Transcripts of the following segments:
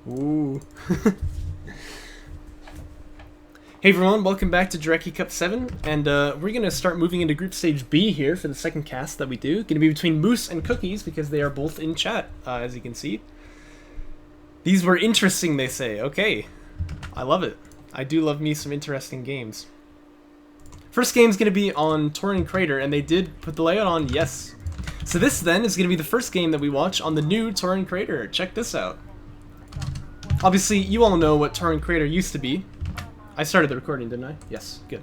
Ooh. Hey everyone, welcome back to Jaraci Cup 7, and we're going to start moving into Group Stage B here for the second cast that we do. Going to be between Moose and Cookies, because they are both in chat, as you can see. These were interesting, they say. Okay, I love it. I do love me some interesting games. First game's going to be on Torin Crater, and they did put the layout on, yes. So this then is going to be the first game that we watch on the new Torin Crater. Check this out. Obviously, you all know what Torin Crater used to be. I started the recording, didn't I? Yes, good.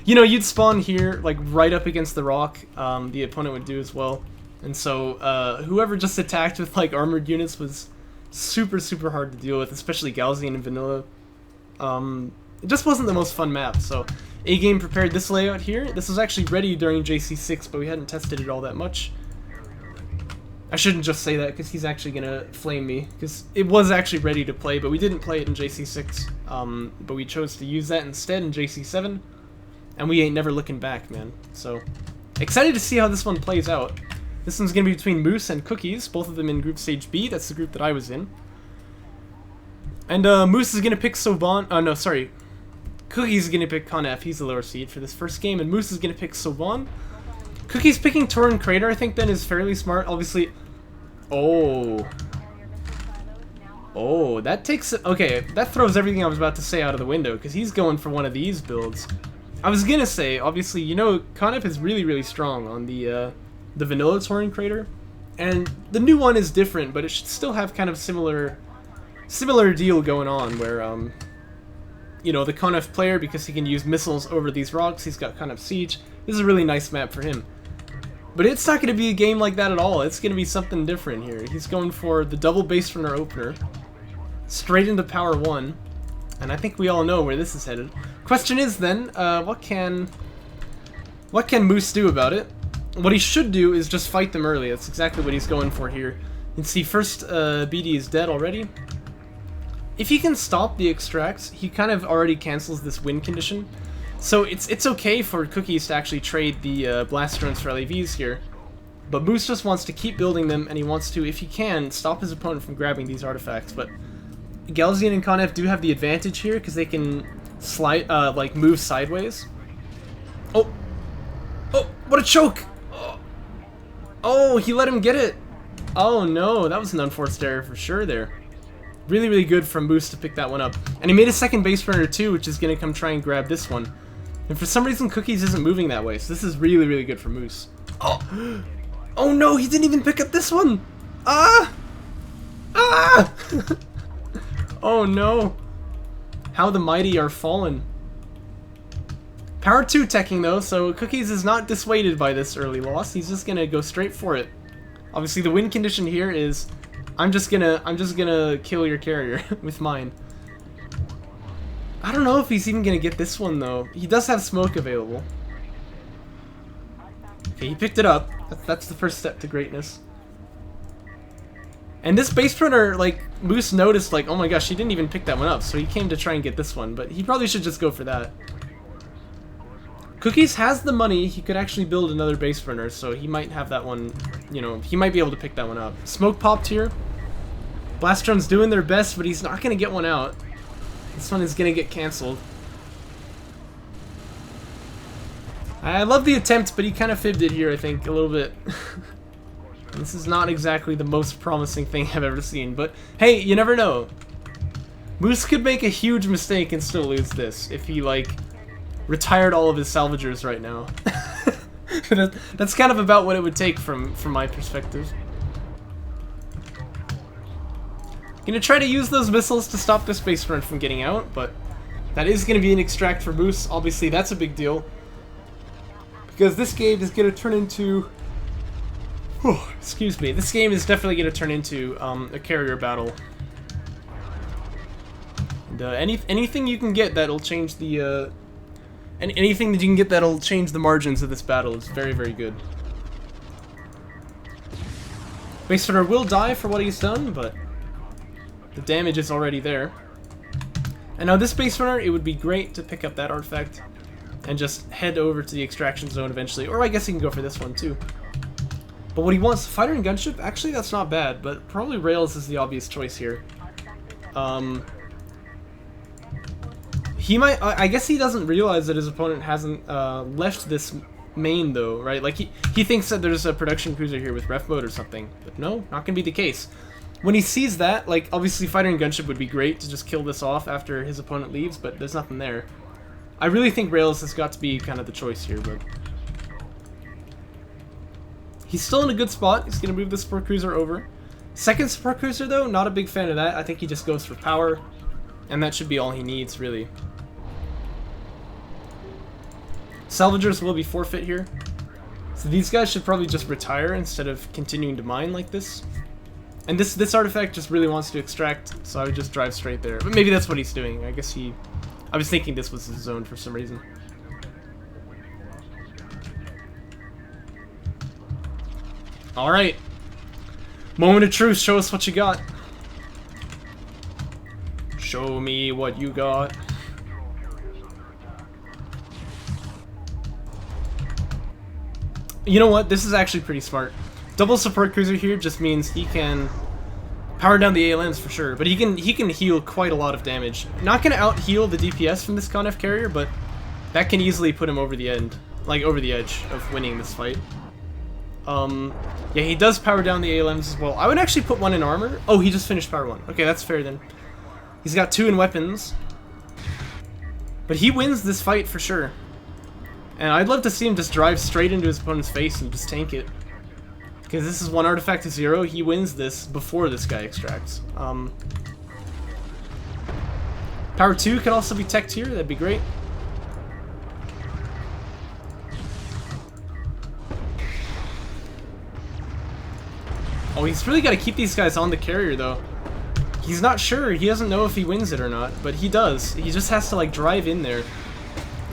You know, you'd spawn here, like, right up against the rock. The opponent would do as well. And so, whoever just attacked with, like, armored units was super, super hard to deal with, especially Gaussian and Vanilla. It just wasn't the most fun map, so A-Game prepared this layout here. This was actually ready during JC6, but we hadn't tested it all that much. I shouldn't just say that, because he's actually going to flame me, because it was actually ready to play, but we didn't play it in JC6, but we chose to use that instead in JC7, and we ain't never looking back, man. So, excited to see how this one plays out. This one's going to be between Moose and Cookies, both of them in Group Stage B, that's the group that I was in. And Moose is going to pick Soban, no, sorry, Cookies is going to pick Conef, he's the lower seed for this first game, and Moose is going to pick Soban. Cookies picking Torin Crater, I think, then is fairly smart. Obviously, oh, that takes it. Okay, that throws everything I was about to say out of the window, because he's going for one of these builds. I was gonna say, obviously, you know, Conef is really, really strong on the vanilla Torin Crater, and the new one is different, but it should still have kind of similar deal going on, where you know, the Conef player, because he can use missiles over these rocks, he's got Conef Siege. This is a really nice map for him. But it's not going to be a game like that at all. It's going to be something different here. He's going for the double base runner opener, straight into power 1, and I think we all know where this is headed. Question is then, what can Moose do about it? What he should do is just fight them early. That's exactly what he's going for here. You can see first BD is dead already. If he can stop the extracts, he kind of already cancels this win condition. So it's okay for Cookies to actually trade the blast drones for LAVs here, but Moose just wants to keep building them, and he wants to, if he can, stop his opponent from grabbing these artifacts. But Galzian and Conef do have the advantage here, because they can slide, like, move sideways. Oh, what a choke! Oh, he let him get it! Oh no, that was an unforced error for sure there. Really, really good from Moose to pick that one up. And he made a second base runner too, which is going to come try and grab this one. And for some reason, Cookies isn't moving that way, so this is really, really good for Moose. Oh, oh no, he didn't even pick up this one! Ah! Ah! Oh no. How the mighty are fallen. Power 2 teching though, so Cookies is not dissuaded by this early loss. He's just going to go straight for it. Obviously, the win condition here is I'm just gonna kill your carrier with mine. I don't know if he's even gonna get this one though. He does have smoke available. Okay, he picked it up. That's the first step to greatness. And this base runner, like, Moose noticed, like, oh my gosh, he didn't even pick that one up, so he came to try and get this one, but he probably should just go for that. Cookies has the money, he could actually build another base runner, so he might have that one, you know, he might be able to pick that one up. Smoke popped here. Blast drone's doing their best, but he's not going to get one out. This one is going to get cancelled. I love the attempt, but he kind of fibbed it here, I think, a little bit. This is not exactly the most promising thing I've ever seen, but hey, you never know. Moose could make a huge mistake and still lose this, if he, like, retired all of his salvagers right now. That's kind of about what it would take from my perspective. Gonna try to use those missiles to stop this base run from getting out, but that is gonna be an extract for Moose. Obviously, that's a big deal, because this game is gonna turn into, excuse me, this game is definitely gonna turn into a carrier battle. And anything you can get that'll change the anything that you can get that'll change the margins of this battle is very, very good. Base runner will die for what he's done, but the damage is already there. And now this base runner, it would be great to pick up that artifact and just head over to the extraction zone eventually. Or I guess he can go for this one too. But what he wants, fighter and gunship, actually that's not bad, but probably rails is the obvious choice here. He might, I guess he doesn't realize that his opponent hasn't left this main though, right? Like he thinks that there's a production cruiser here with ref mode or something, but no, not gonna be the case. When he sees that, like obviously fighter and gunship would be great to just kill this off after his opponent leaves, but there's nothing there. I really think rails has got to be kind of the choice here, but he's still in a good spot. He's gonna move the support cruiser over. Second support cruiser though, not a big fan of that. I think he just goes for power, and that should be all he needs really. Salvagers will be forfeit here. So these guys should probably just retire instead of continuing to mine like this. And this artifact just really wants to extract, so I would just drive straight there. But maybe that's what he's doing. I guess I was thinking this was his zone for some reason. Alright. Moment of truth, show us what you got. Show me what you got. You know what? This is actually pretty smart. Double support cruiser here just means he can power down the ALMs for sure, but he can heal quite a lot of damage. Not gonna out heal the DPS from this Conf carrier, but that can easily put him over the end, like over the edge of winning this fight. Yeah, he does power down the ALMs as well. I would actually put one in armor. Oh, he just finished power 1. Okay, that's fair then. He's got 2 in weapons, but he wins this fight for sure. And I'd love to see him just drive straight into his opponent's face and just tank it. Because this is 1 artifact to 0, he wins this before this guy extracts. Power 2 could also be teched here, that'd be great. Oh, he's really got to keep these guys on the carrier though. He's not sure, he doesn't know if he wins it or not, but he does. He just has to like drive in there.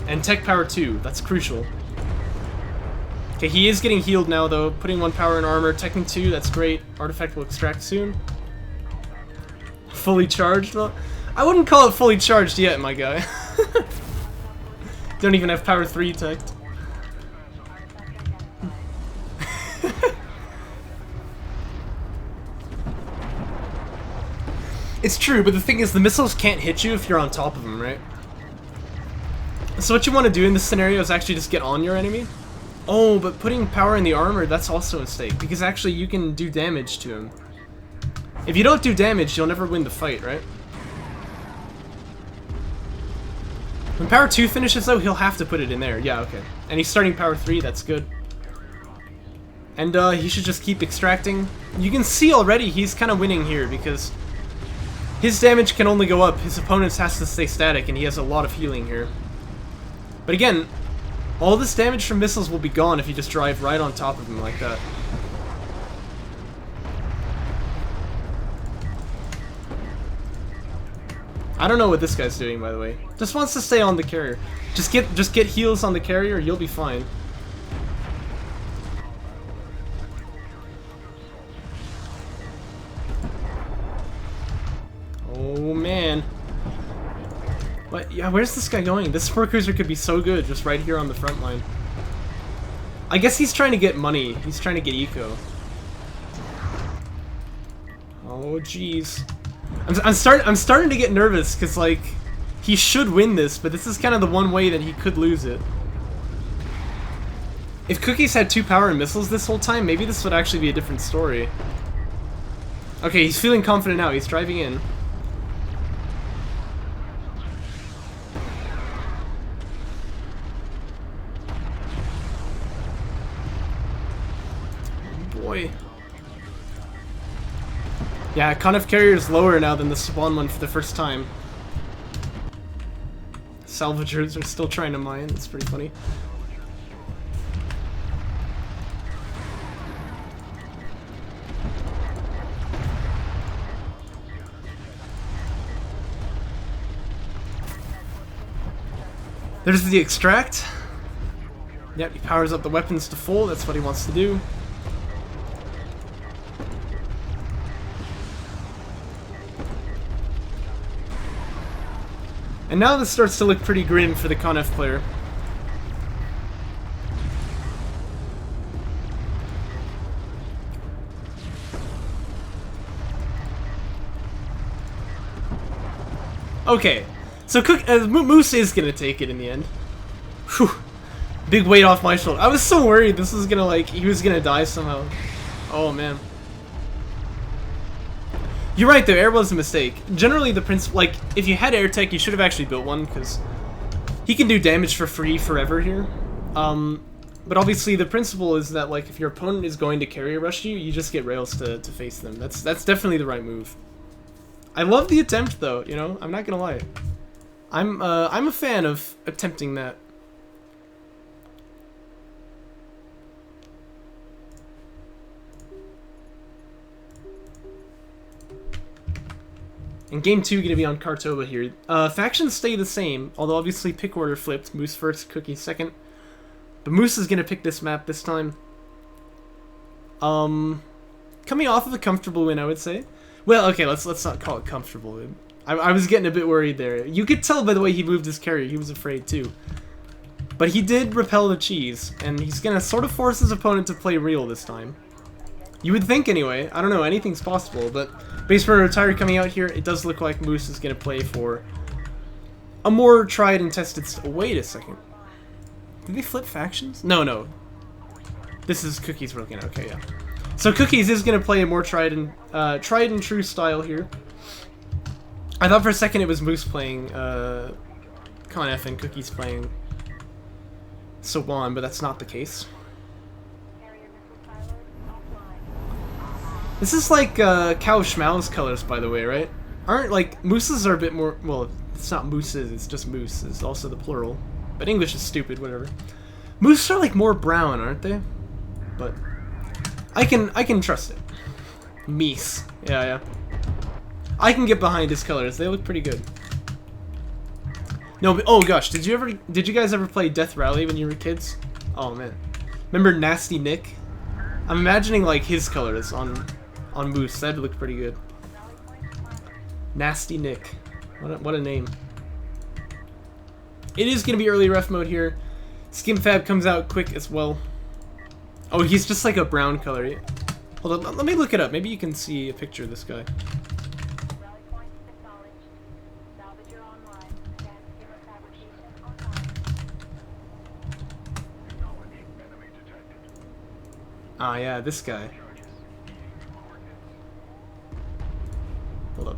And tech power 2, that's crucial. Okay, he is getting healed now though, putting 1 power in armor, teching 2, that's great. Artifact will extract soon. Fully charged? Well, I wouldn't call it fully charged yet, my guy. Don't even have power 3 teched. It's true, but the thing is the missiles can't hit you if you're on top of them, right? So what you want to do in this scenario is actually just get on your enemy. Oh, but putting power in the armor, that's also a mistake, because actually you can do damage to him. If you don't do damage, you'll never win the fight, right? When power 2 finishes though, he'll have to put it in there. Yeah, okay. And he's starting power 3, that's good. And he should just keep extracting. You can see already he's kind of winning here, because his damage can only go up, his opponent's has to stay static, and he has a lot of healing here. But again, all this damage from missiles will be gone if you just drive right on top of him like that. I don't know what this guy's doing, by the way. Just wants to stay on the carrier. Just get heals on the carrier, you'll be fine. Oh man. But yeah, where's this guy going? This support cruiser could be so good just right here on the front line. I guess he's trying to get money. He's trying to get eco. Oh jeez. I'm starting to get nervous because like he should win this, but this is kind of the one way that he could lose it. If Cookies had 2 power and missiles this whole time, maybe this would actually be a different story. Okay, he's feeling confident now. He's driving in. Boy. Yeah, Conf carrier is lower now than the spawn one for the first time. Salvagers are still trying to mine. It's pretty funny. There's the extract. Yep, he powers up the weapons to full. That's what he wants to do. And now this starts to look pretty grim for the Conf player. Okay, so Moose is gonna take it in the end. Whew. Big weight off my shoulder. I was so worried this was gonna, like, he was gonna die somehow. Oh, man. You're right, though. Air was a mistake. Generally, the principle, like, if you had air tech, you should have actually built one, because he can do damage for free forever here. But obviously, the principle is that, like, if your opponent is going to carrier rush you, you just get rails to face them. That's definitely the right move. I love the attempt, though, you know? I'm not gonna lie. I'm a fan of attempting that. And game 2 gonna be on Kartoba here. Factions stay the same, although obviously pick order flipped. Moose first, Cookie second. But Moose is gonna pick this map this time. Coming off of a comfortable win, I would say. Well, okay, let's not call it comfortable. I was getting a bit worried there. You could tell by the way he moved his carrier, he was afraid too. But he did repel the cheese, and he's gonna sort of force his opponent to play real this time. You would think anyway. I don't know, anything's possible, but base runner retire coming out here, it does look like Moose is gonna play for a more tried and tested wait a second. Did they flip factions? No. This is Cookie's working. Okay, yeah. So Cookies is gonna play a more tried and true style here. I thought for a second it was Moose playing Con F and Cookies playing Sawan, but that's not the case. This is like Cow Schmau's colors, by the way, right? Aren't, like, mooses are a bit more, well, it's not mooses, it's just moose. It's also the plural. But English is stupid, whatever. Mooses are, like, more brown, aren't they? But I can trust it. Meese. Yeah. I can get behind his colors. They look pretty good. No, but, oh gosh, did you guys ever play Death Rally when you were kids? Oh man. Remember Nasty Nick? I'm imagining like his colors on Moose. That'd look pretty good. Nasty Nick. What a name. It is gonna be early ref mode here. Skimfab comes out quick as well. Oh, he's just like a brown color. Hold on, let me look it up. Maybe you can see a picture of this guy. Ah, yeah, this guy. Hold up.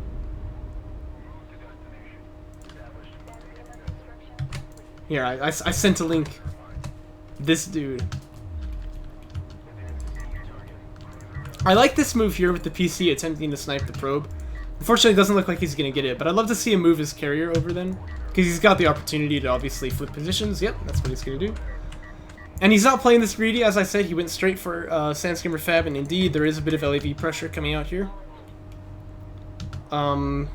Here, I sent a link. This dude. I like this move here with the PC attempting to snipe the probe. Unfortunately, it doesn't look like he's going to get it, but I'd love to see him move his carrier over then. Because he's got the opportunity to obviously flip positions. Yep, that's what he's going to do. And he's not playing this greedy, as I said, he went straight for Sandskimmer Fab, and indeed, there is a bit of LAV pressure coming out here. I'm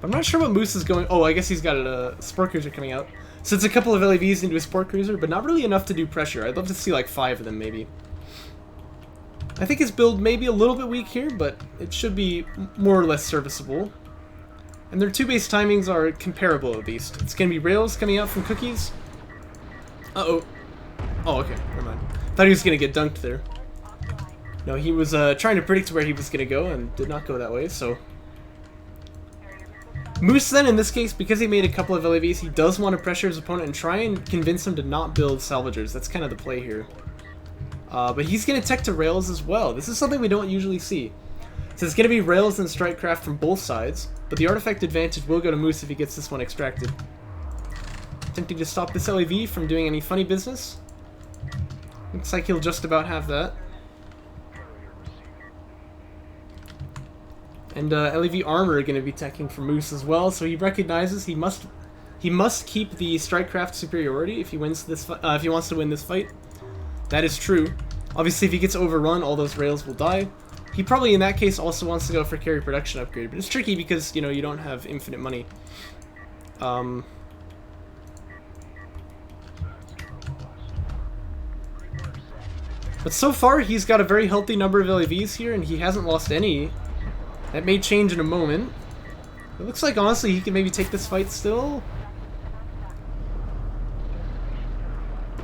not sure what Moose is going... Oh, I guess he's got a Sport Cruiser coming out. So it's a couple of LAVs into a Sport Cruiser, but not really enough to do pressure. I'd love to see like 5 of them, maybe. I think his build may be a little bit weak here, but it should be more or less serviceable. And their 2 base timings are comparable, at least. It's going to be rails coming out from Cookies. Uh-oh. Oh, okay. Never mind. Thought he was going to get dunked there. No, he was trying to predict where he was going to go and did not go that way, so... Moose, then, in this case, because he made a couple of LAVs, he does want to pressure his opponent and try and convince him to not build salvagers. That's kind of the play here. But he's going to tech to rails as well. This is something we don't usually see. So it's going to be rails and strikecraft from both sides, but the artifact advantage will go to Moose if he gets this one extracted. Attempting to stop this LAV from doing any funny business. Looks like he'll just about have that. And LAV armor are going to be teching for Moose as well, so he recognizes he must keep the strikecraft superiority if he wins this if he wants to win this fight. That is true. Obviously, if he gets overrun, all those rails will die. He probably, in that case, also wants to go for carry production upgrade, but it's tricky because, you know, you don't have infinite money. But so far, he's got a very healthy number of LAVs here, and he hasn't lost any. That may change in a moment. It looks like, honestly, he can maybe take this fight still.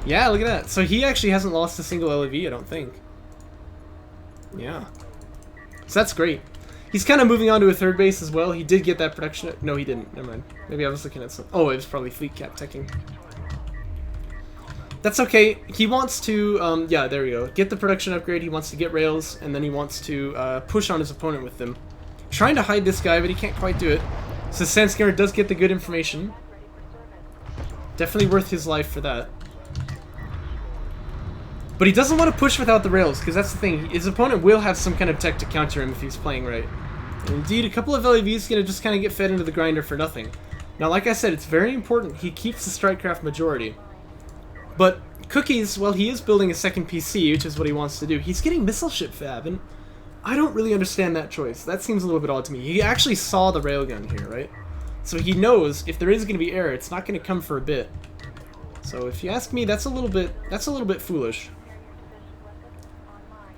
Yeah, look at that. So he actually hasn't lost a single LAV, I don't think. Yeah. So that's great. He's kind of moving on to a third base as well. He did get that production. No, he didn't. Never mind. Maybe I was looking at some. Oh, it was probably fleet cap teching. That's okay. He wants to, yeah, there we go. Get the production upgrade. He wants to get rails, and then he wants to push on his opponent with them. Trying to hide this guy, but he can't quite do it. So Sandscanner does get the good information. Definitely worth his life for that. But he doesn't want to push without the rails, because that's the thing. His opponent will have some kind of tech to counter him if he's playing right. And indeed, a couple of LAVs is going to just kind of get fed into the grinder for nothing. Now, like I said, it's very important he keeps the Strikecraft majority. But Cookies, well, he is building a second PC, which is what he wants to do. He's getting Missile Ship Fab, and I don't really understand that choice. That seems a little bit odd to me. He actually saw the railgun here, right? So he knows if there is going to be air, it's not going to come for a bit. So if you ask me, that's a little bit foolish.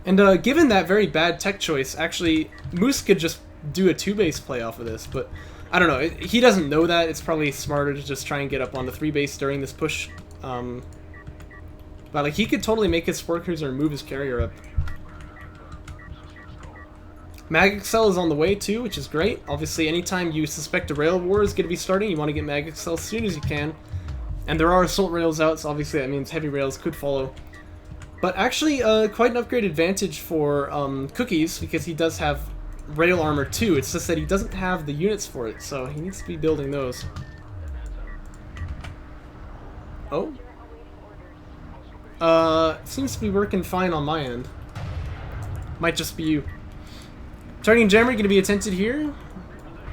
And given that very bad tech choice, actually, Moose could just do a 2-base play off of this, but I don't know. He doesn't know that. It's probably smarter to just try and get up on the 3-base during this push. But like, he could totally make his Sport Cruiser and move his carrier up. Mag Excel is on the way too, which is great. Obviously, anytime you suspect a rail war is going to be starting, you want to get Mag Excel as soon as you can. And there are assault rails out, so obviously that means heavy rails could follow. But actually, quite an upgrade advantage for Cookies, because he does have rail armor too. It's just that he doesn't have the units for it, so he needs to be building those. Oh? Seems to be working fine on my end. Might just be you. Targeting Jammer going to be attempted here.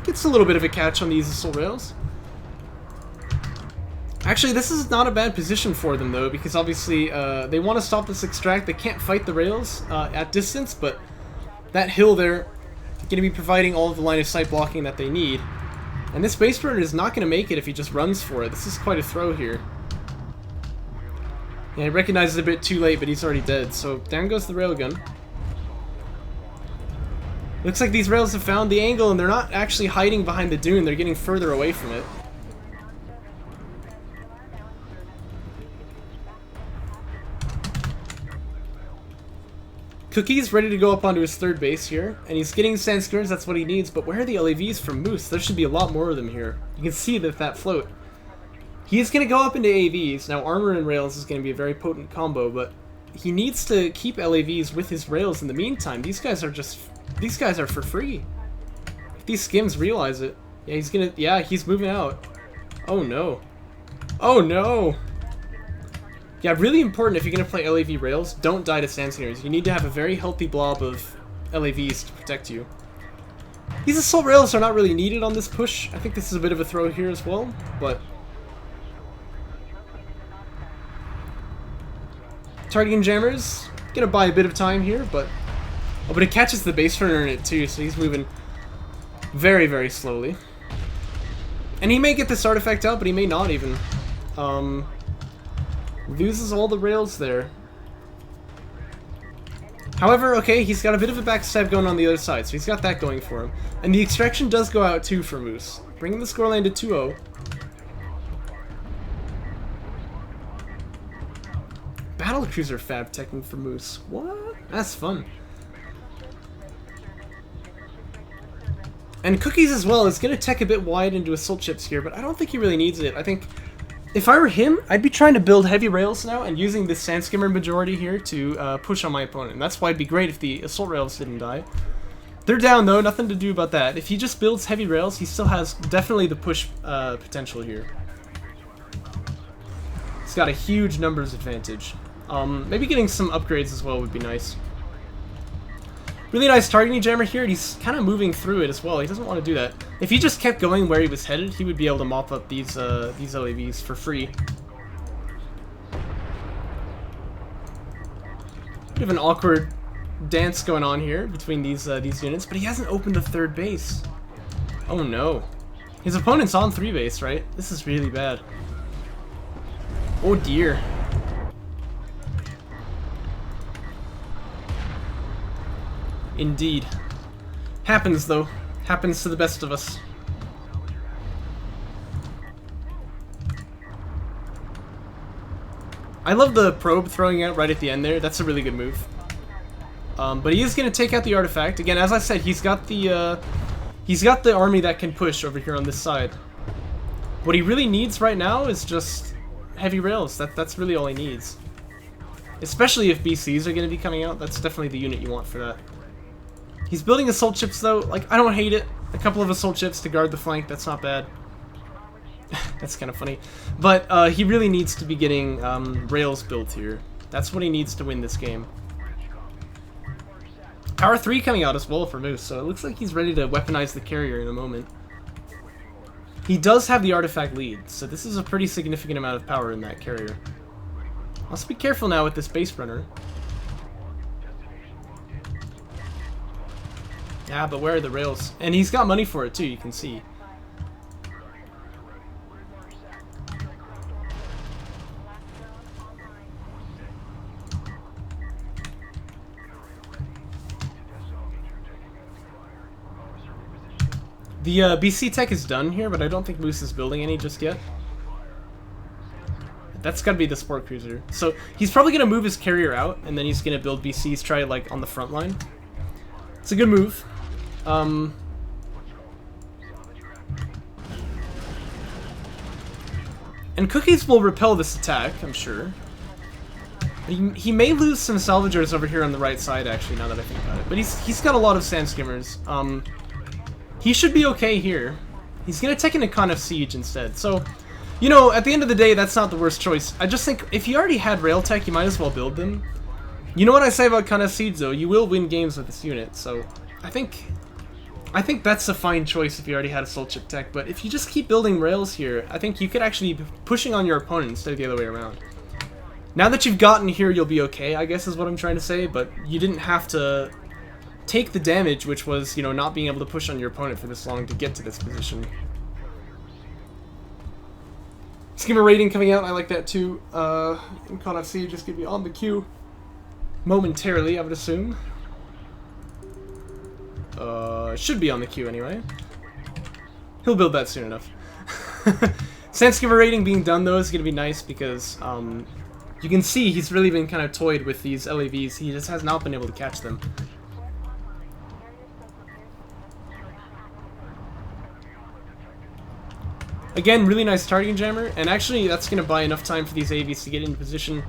Gets a little bit of a catch on these assault rails. Actually, this is not a bad position for them, though, because obviously they want to stop this extract. They can't fight the rails at distance, but that hill there going to be providing all of the line of sight blocking that they need. And this base burner is not going to make it if he just runs for it. This is quite a throw here. Yeah, he recognizes it a bit too late, but he's already dead. So down goes the railgun. Looks like these rails have found the angle, and they're not actually hiding behind the dune. They're getting further away from it. Cookie's ready to go up onto his third base here, and he's getting Sandscreens, that's what he needs, but where are the LAVs from Moose? There should be a lot more of them here. You can see that float. He's going to go up into AVs. Now, armor and rails is going to be a very potent combo, but he needs to keep LAVs with his rails in the meantime. These guys are for free. If these skims realize it. Yeah, he's moving out. Oh no. Oh no! Yeah, really important if you're going to play LAV rails, don't die to Sand Skinners. You need to have a very healthy blob of LAVs to protect you. These assault rails are not really needed on this push. I think this is a bit of a throw here as well, but... Targeting Jammers, gonna buy a bit of time here, but... Oh, but it catches the base runner in it too, so he's moving very, very slowly. And he may get this artifact out, but he may not even. Loses all the rails there. However, okay, he's got a bit of a backstab going on the other side, so he's got that going for him. And the extraction does go out too for Moose, bringing the scoreline to 2-0. Battlecruiser fab teching for Moose. What? That's fun. And Cookies as well is going to tech a bit wide into assault chips here, but I don't think he really needs it. I think if I were him, I'd be trying to build heavy rails now and using this Sand Skimmer majority here to push on my opponent. And that's why it'd be great if the assault rails didn't die. They're down though, nothing to do about that. If he just builds heavy rails, he still has definitely the push potential here. He's got a huge numbers advantage. Maybe getting some upgrades as well would be nice. Really nice targeting jammer here, and he's kind of moving through it as well. He doesn't want to do that. If he just kept going where he was headed, he would be able to mop up these LAVs for free. Bit of an awkward dance going on here between these units, but he hasn't opened a third base. Oh no. His opponent's on 3 base, right? This is really bad. Oh dear. Indeed. Happens, though. Happens to the best of us. I love the probe throwing out right at the end there. That's a really good move. But he is going to take out the artifact. Again, as I said, he's got the army that can push over here on this side. What he really needs right now is just heavy rails. That's really all he needs. Especially if BCs are going to be coming out. That's definitely the unit you want for that. He's building assault ships though. Like, I don't hate it. A couple of assault ships to guard the flank. That's not bad. That's kind of funny. But he really needs to be getting rails built here. That's what he needs to win this game. Power 3 coming out as well for Moose, so it looks like he's ready to weaponize the carrier in a moment. He does have the artifact lead, so this is a pretty significant amount of power in that carrier. Let's be careful now with this base runner. Yeah, but where are the rails? And he's got money for it too, you can see. The BC tech is done here, but I don't think Moose is building any just yet. That's gotta be the sport cruiser. So he's probably gonna move his carrier out, and then he's gonna build BCs, try like on the front line. It's a good move. And Cookies will repel this attack, I'm sure. He may lose some salvagers over here on the right side, actually, now that I think about it. But he's got a lot of sand skimmers. He should be okay here. He's gonna take an Icon of Siege instead. So, you know, at the end of the day, that's not the worst choice. I just think if you already had rail tech, you might as well build them. You know what I say about Icon of Siege, though? You will win games with this unit. So, I think that's a fine choice if you already had assault ship tech. But if you just keep building rails here, I think you could actually be pushing on your opponent instead of the other way around. Now that you've gotten here, you'll be okay, I guess is what I'm trying to say. But you didn't have to take the damage, which was, you know, not being able to push on your opponent for this long to get to this position. Skimmer rating coming out, I like that too. Icon of Siege just gonna be on the queue momentarily, I would assume. Should be on the queue anyway. He'll build that soon enough. Sand skimmer rating being done though is gonna be nice because you can see he's really been kind of toyed with these LAVs. He just has not been able to catch them. Again, really nice targeting jammer, and actually that's going to buy enough time for these AVs to get into position.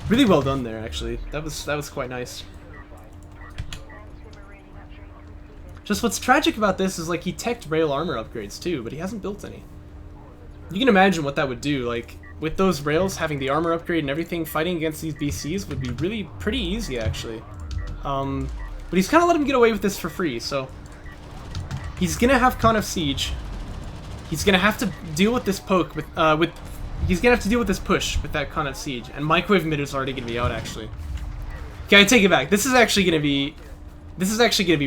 Really well done there, actually. That was quite nice. Just what's tragic about this is, like, he teched rail armor upgrades too, but he hasn't built any. You can imagine what that would do, like, with those rails, having the armor upgrade and everything, fighting against these BCs would be really pretty easy, actually. But he's kind of let him get away with this for free, so he's going to have Con of Siege. He's gonna have to deal with this poke with he's gonna have to deal with this push with that Con of Siege, and microwave emitter's already gonna be out actually. Okay, I take it back. This is actually gonna be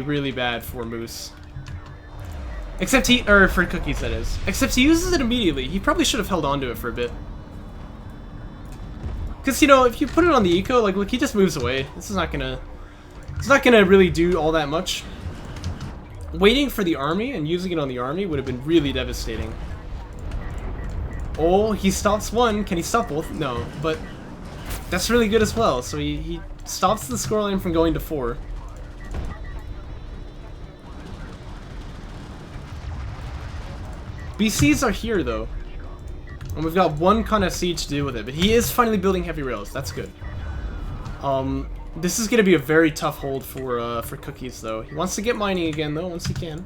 really bad for Moose. Except for Cookies that is. Except he uses it immediately. He probably should have held on to it for a bit. Cause you know, if you put it on the eco, like look, he just moves away. It's not gonna really do all that much. Waiting for the army and using it on the army would have been really devastating. Oh, he stops one. Can he stop both? No, but that's really good as well. So he stops the scoreline from going to 4. BCs are here though, and we've got one Con of Siege to deal with it. But he is finally building heavy rails. That's good. This is going to be a very tough hold for Cookies, though. He wants to get mining again, though, once he can.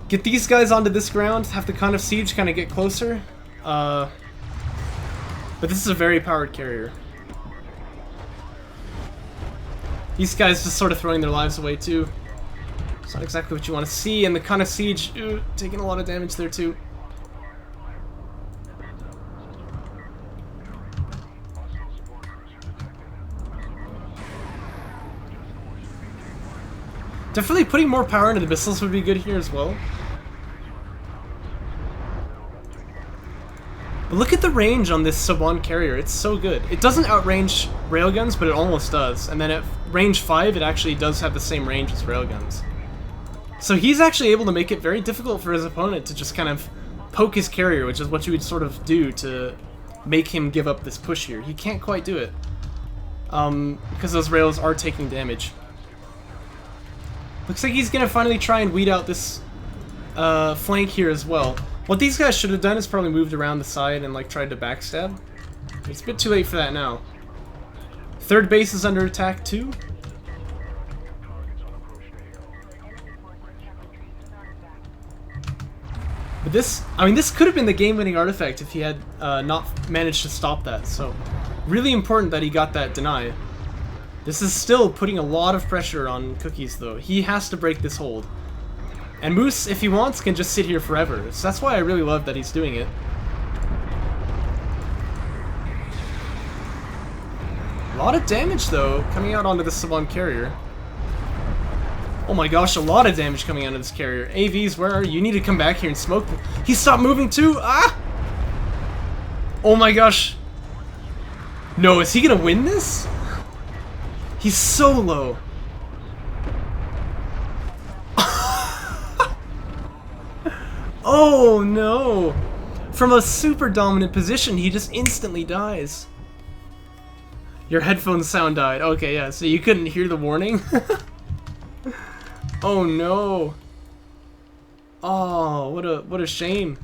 Get these guys onto this ground, have the Con of Siege kind of get closer. But this is a very powered carrier. These guys just sort of throwing their lives away, too. It's not exactly what you want to see, and the Con of Siege, taking a lot of damage there, too. Definitely putting more power into the missiles would be good here as well. But look at the range on this sub-1 carrier. It's so good. It doesn't outrange railguns, but it almost does. And then at range 5, it actually does have the same range as railguns. So he's actually able to make it very difficult for his opponent to just kind of poke his carrier, which is what you would sort of do to make him give up this push here. He can't quite do it. because those rails are taking damage. Looks like he's gonna finally try and weed out this flank here as well. What these guys should have done is probably moved around the side and like tried to backstab. It's a bit too late for that now. Third base is under attack too. But this, I mean, this could have been the game-winning artifact if he had not managed to stop that. So, really important that he got that deny. This is still putting a lot of pressure on Cookies, though. He has to break this hold. And Moose, if he wants, can just sit here forever. So that's why I really love that he's doing it. A lot of damage, though, coming out onto the Saban carrier. Oh my gosh, a lot of damage coming out of this carrier. AVs, where are you? You need to come back here and smoke. He stopped moving too? Ah! Oh my gosh. No, is he gonna win this? He's so low. Oh no! From a super dominant position, he just instantly dies. Your headphones sound died. Okay, yeah, so you couldn't hear the warning? Oh no. Oh, what a shame.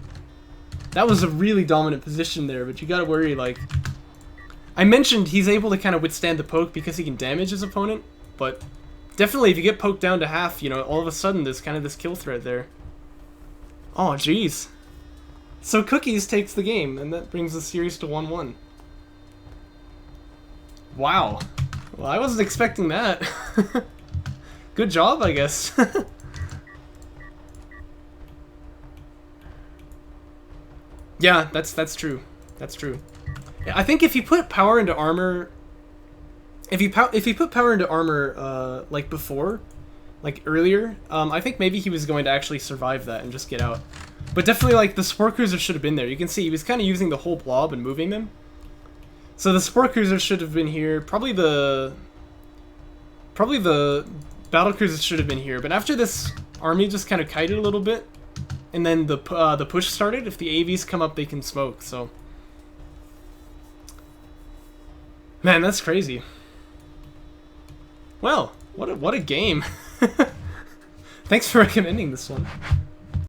That was a really dominant position there, but you gotta worry, like... I mentioned he's able to kind of withstand the poke because he can damage his opponent, but definitely if you get poked down to half, you know, all of a sudden there's kind of this kill threat there. Oh, jeez. So Cookies takes the game, and that brings the series to 1-1. Wow. Well, I wasn't expecting that. Good job, I guess. Yeah, that's true. That's true. Yeah, I think if you put power into armor, if you put power into armor like before, like earlier, I think maybe he was going to actually survive that and just get out. But definitely, like, the Spore Cruiser should have been there. You can see he was kind of using the whole blob and moving them. So the Spore Cruiser should have been here. Probably the Battle Cruiser should have been here. But after this army just kind of kited a little bit, and then the push started. If the AVs come up, they can smoke. So, man, that's crazy. Well, what a game. Thanks for recommending this one.